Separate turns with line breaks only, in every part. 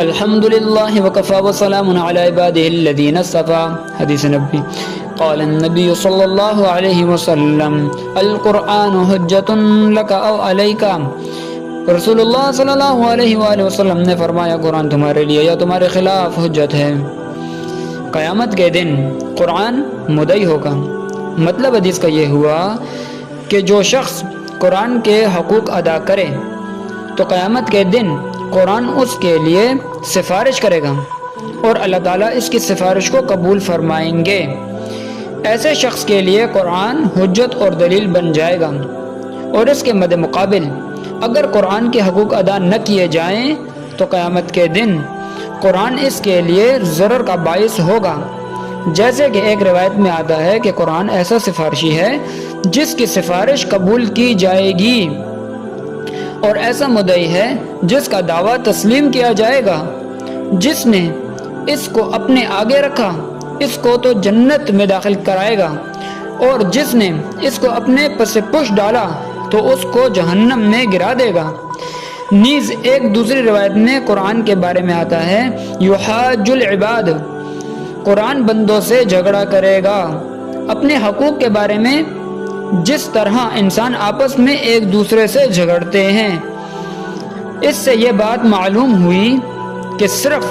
الحمد للہ وکفى وسلام علی عباده الذین اصطفى. حدیث نبی. قال النبی صلی اللہ علیہ وسلم القرآن حجت لک او علیک. رسول اللہ صلی اللہ علیہ وآلہ وسلم نے فرمایا قرآن تمہارے لیے یا تمہارے خلاف حجت ہے. قیامت کے دن قرآن مدعی ہوگا. مطلب حدیث کا یہ ہوا کہ جو شخص قرآن کے حقوق ادا کرے تو قیامت کے دن قرآن اس کے لیے سفارش کرے گا اور اللہ تعالیٰ اس کی سفارش کو قبول فرمائیں گے. ایسے شخص کے لیے قرآن حجت اور دلیل بن جائے گا. اور اس کے مد مقابل اگر قرآن کے حقوق ادا نہ کیے جائیں تو قیامت کے دن قرآن اس کے لیے ضرر کا باعث ہوگا. جیسے کہ ایک روایت میں آتا ہے کہ قرآن ایسا سفارشی ہے جس کی سفارش قبول کی جائے گی اور ایسا مدعی ہے جس کا دعویٰ تسلیم کیا جائے گا. جس نے اس کو اپنے آگے رکھا اس کو تو جنت میں داخل کرائے گا اور جس نے اس کو اپنے پس پش ڈالا تو اس کو جہنم میں گرا دے گا. نیز ایک دوسری روایت میں قرآن کے بارے میں آتا ہے یحاج العباد. قرآن بندوں سے جھگڑا کرے گا اپنے حقوق کے بارے میں جس طرح انسان آپس میں ایک دوسرے سے جھگڑتے ہیں. اس سے یہ بات معلوم ہوئی کہ صرف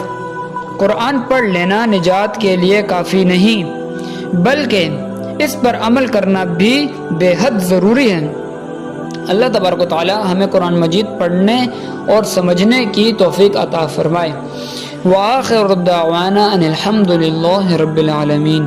قرآن پڑھ لینا نجات کے لیے کافی نہیں بلکہ اس پر عمل کرنا بھی بے حد ضروری ہے. اللہ تبارک و تعالی ہمیں قرآن مجید پڑھنے اور سمجھنے کی توفیق عطا فرمائے. وآخر دعوانا ان الحمد للہ رب العالمین.